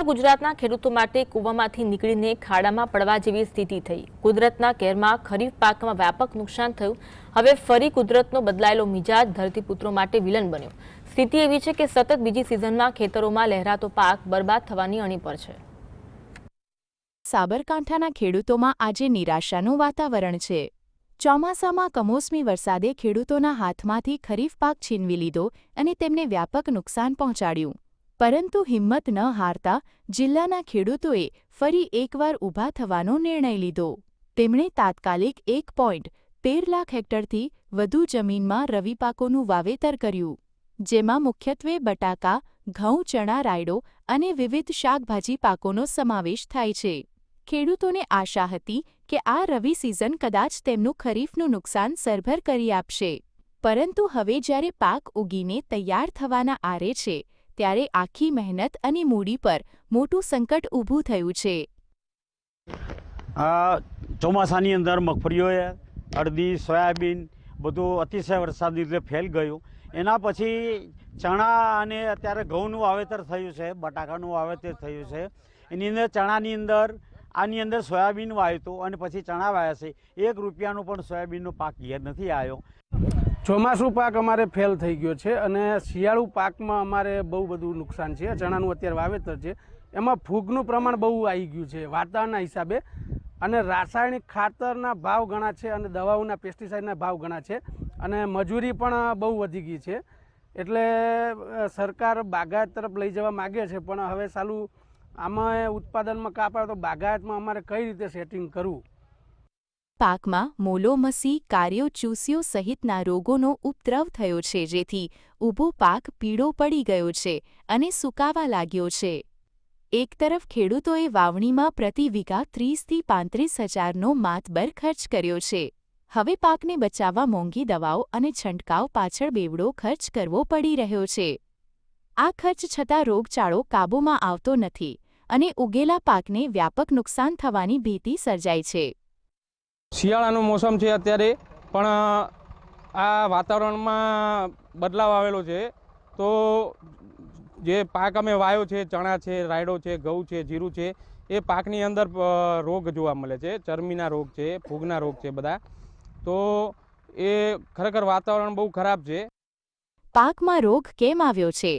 ગુજરાતના ખેડૂતો માટે કૂવામાંથી નીકળીને ખાડામાં પડવા જેવી સ્થિતિ થઈ। કુદરતના કહેરમાં ખરીફ પાકમાં વ્યાપક નુકસાન થયું। હવે ફરી કુદરતનો બદલાયેલો મિજાજ ધરતીપુત્રો માટે વિલન બન્યો। સ્થિતિ એવી છે કે સતત બીજી સિઝનમાં ખેતરોમાં લહેરાતો પાક બરબાદ થવાની અણી પર છે। સાબરકાંઠાના ખેડૂતોમાં આજે નિરાશાનું વાતાવરણ છે। ચોમાસામાં કમોસમી વરસાદે ખેડૂતોના હાથમાંથી ખરીફ પાક છીનવી લીધો અને તેમને વ્યાપક નુકસાન પહોંચાડ્યું। પરંતુ હિંમત ન હારતા જિલ્લાના ખેડૂતોએ ફરી એકવાર ઊભા થવાનો નિર્ણય લીધો। તેમણે તાત્કાલિક 1.13 લાખ હેક્ટરથી વધુ જમીનમાં રવિ પાકોનું વાવેતર કર્યું, જેમાં મુખ્યત્વે બટાકા, ઘઉં, ચણા, રાયડો અને વિવિધ શાકભાજી પાકોનો સમાવેશ થાય છે। ખેડૂતોને આશા હતી કે આ રવિ સિઝન કદાચ તેમનું ખરીફનું નુકસાન સરભર કરી આપશે, પરંતુ હવે જ્યારે પાક ઉગીને તૈયાર થવાના આરે છે ત્યારે આખી મહેનત અને મૂડી પર મોટું સંકટ ઊભું થયું છે। ચોમાસાની અંદર મગફળીઓએ અડદી, સોયાબીન બધું અતિશય વરસાદની લીધે ફેલ ગયું। એના પછી ચણા અને અત્યારે ઘઉંનું વાવેતર થયું છે, બટાકાનું વાવેતર થયું છે। એની અંદર ચણાની અંદર આની અંદર સોયાબીન વાવ્યું હતું અને પછી ચણા વાવ્યા છે। 1 રૂપિયાનો પણ સોયાબીનનો પાક ઘેર નથી આવ્યો। ચોમાસું પાક અમારે ફેલ થઈ ગયો છે અને શિયાળુ પાકમાં અમારે બહુ બધું નુકસાન છે। ચણાનું અત્યારે વાવેતર છે, એમાં ફૂગનું પ્રમાણ બહુ આવી ગયું છે વાતાવરણના હિસાબે, અને રાસાયણિક ખાતરના ભાવ ઘણા છે અને દવાઓના પેસ્ટિસાઇડના ભાવ ઘણા છે અને મજૂરી પણ બહુ વધી ગઈ છે। એટલે સરકાર બાગાયત તરફ લઈ જવા માગે છે, પણ હવે સાલું આમાં ઉત્પાદનમાં કાપા તો બાગાયતમાં અમારે કઈ રીતે સેટિંગ કરવું। પાકમાં મોલો, મસી, કાર્યો, ચૂસિયો સહિતના રોગોનો ઉપદ્રવ થયો છે, જેથી ઊભો પાક પીળો પડી ગયો છે અને સુકાવા લાગ્યો છે। એક તરફ ખેડૂતોએ વાવણીમાં પ્રતિ વીઘા 30,000 થી 35,000નો માતબર ખર્ચ કર્યો છે। હવે પાકને બચાવવા મોંઘી દવાઓ અને છંટકાવ પાછળ બેવડો ખર્ચ કરવો પડી રહ્યો છે। આ ખર્ચ છતાં રોગચાળો કાબૂમાં આવતો નથી અને ઉગેલા પાકને વ્યાપક નુકસાન થવાની ભીતિ સર્જાઈ છે। શિયાળાનું મોસમ છે અત્યારે, પણ આ વાતાવરણમાં બદલાવ આવેલો છે, તો જે પાક અમે વાવ્યો છે, ચણા છે, રાયડો છે, ઘઉં છે, જીરું છે, એ પાકની અંદર રોગ જોવા મળે છે। ચરમીના રોગ છે, ફૂગના રોગ છે બધા, તો એ ખરેખર વાતાવરણ બહુ ખરાબ છે। પાકમાં રોગ કેમ આવ્યો છે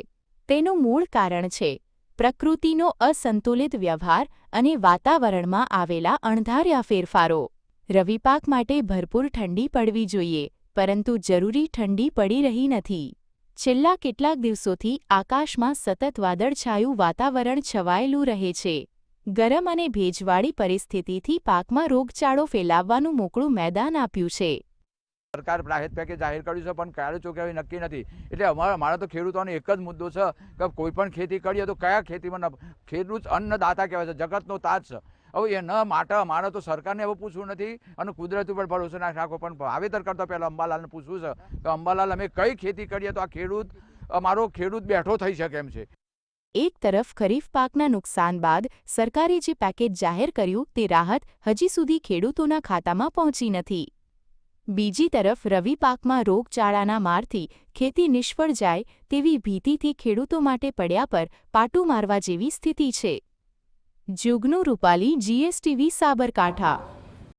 તેનું મૂળ કારણ છે પ્રકૃતિનો અસંતુલિત વ્યવહાર અને વાતાવરણમાં આવેલા અણધાર્યા ફેરફારો। રવિ પાક માટે ભરપૂર ઠંડી પડવી જોઈએ, પરંતુ જરૂરી ઠંડી પડી રહી નથી। છેલ્લા કેટલાક દિવસોથી આકાશમાં સતત વાદળછાયું વાતાવરણ છવાયેલું રહે છે। ગરમ અને ભેજવાળી પરિસ્થિતિથી પાકમાં રોગચાળો ફેલાવવાનું મોકળું મેદાન આપ્યું છે। સરકાર રાહત પેકેજ જાહેર કર્યું છે, પણ ક્યારે ચૂકવવી નક્કી નથી। એટલે અમારા તો ખેડૂતોનો એક જ મુદ્દો છે કે કોઈ પણ ખેતી કરીએ તો કયા ખેતીમાં ખેડૂત અન્નદાતા કહેવાય છે, જગતનો તાજ છે। હવે એના માટે અમારે તો સરકારને એવું પૂછવું નથી અને કુદરત ઉપર ભરોસો ના રાખો, પણ વાવેતર કરતા પહેલાં અંબાલાલને પૂછવું છે કે અંબાલાલ અમે કઈ ખેતી કરીએ તો આ અમારો ખેડૂત બેઠો થઈ શકે એમ છે। એક તરફ ખરીફ પાકના નુકસાન બાદ સરકારે જે પેકેજ જાહેર કર્યું તે રાહત હજી સુધી ખેડૂતોના ખાતામાં પહોંચી નથી। બીજી તરફ રવિ પાકમાં રોગચાળાના મારથી ખેતી નિષ્ફળ જાય તેવી ભીતિથી ખેડૂતો માટે પડ્યા પર પાટું મારવા જેવી સ્થિતિ છે। જુગનુ રૂપાલી, GSTV, સાબરકાંઠા।